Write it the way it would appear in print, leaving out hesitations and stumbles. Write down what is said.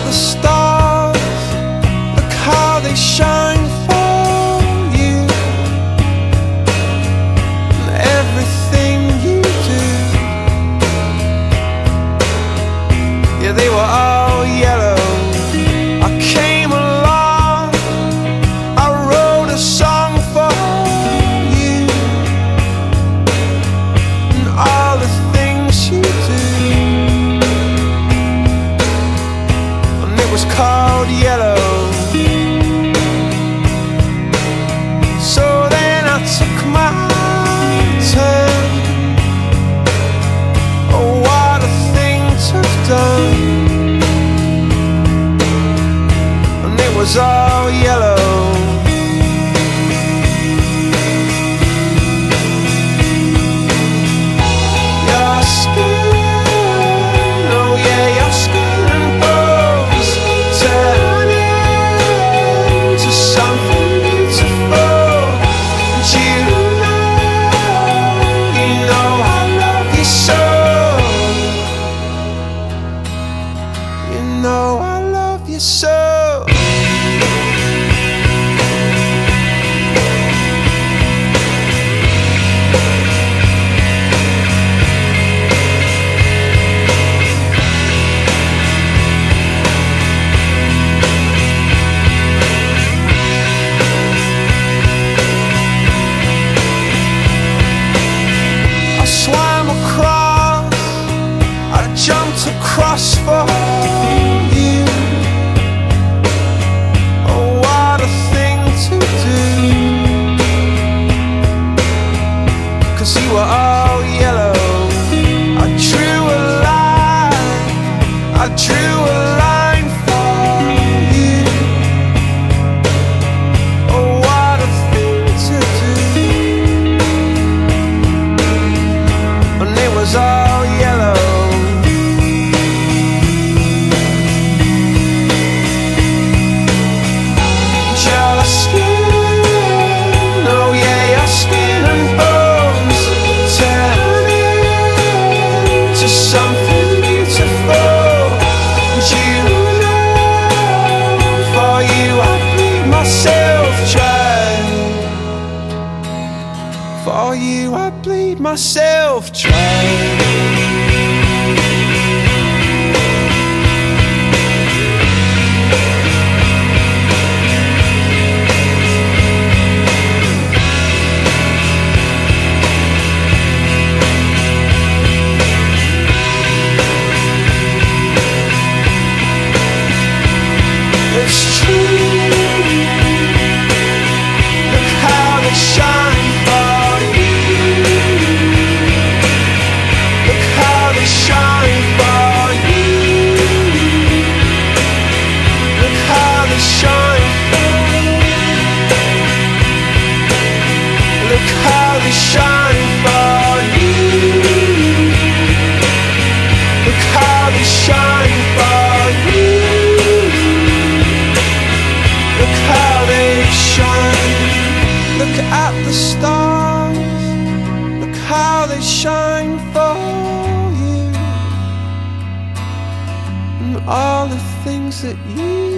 the stars, look how they shine for you, and everything you do. Yeah, they were all yellow. I came along, I wrote a song for you, and all the things you do. And it was called Yellow. So then I took my turn. Oh, what a thing to have done. And it was all yellow. Your skin, oh yeah, your skin and bones turn into something beautiful. And you know I love you so. You know I love you so. I swam across, I jumped across for you. Oh, what a thing to do. 'Cause you were all yellow. I drew a line, I drew a line for you. Oh, what a thing to do. And it was all yellow. Your skin, oh yeah, your skin and bones turn into something beautiful. And you know, for you I'd bleed myself dry. For you I'd bleed myself dry. It's true. Look how they shine for you. Look how they shine for you. Look how they shine for you. Look how they shine for you. Look how they shine for you. Look how they shine. Look at the stars, look how they shine for you, and all the things that you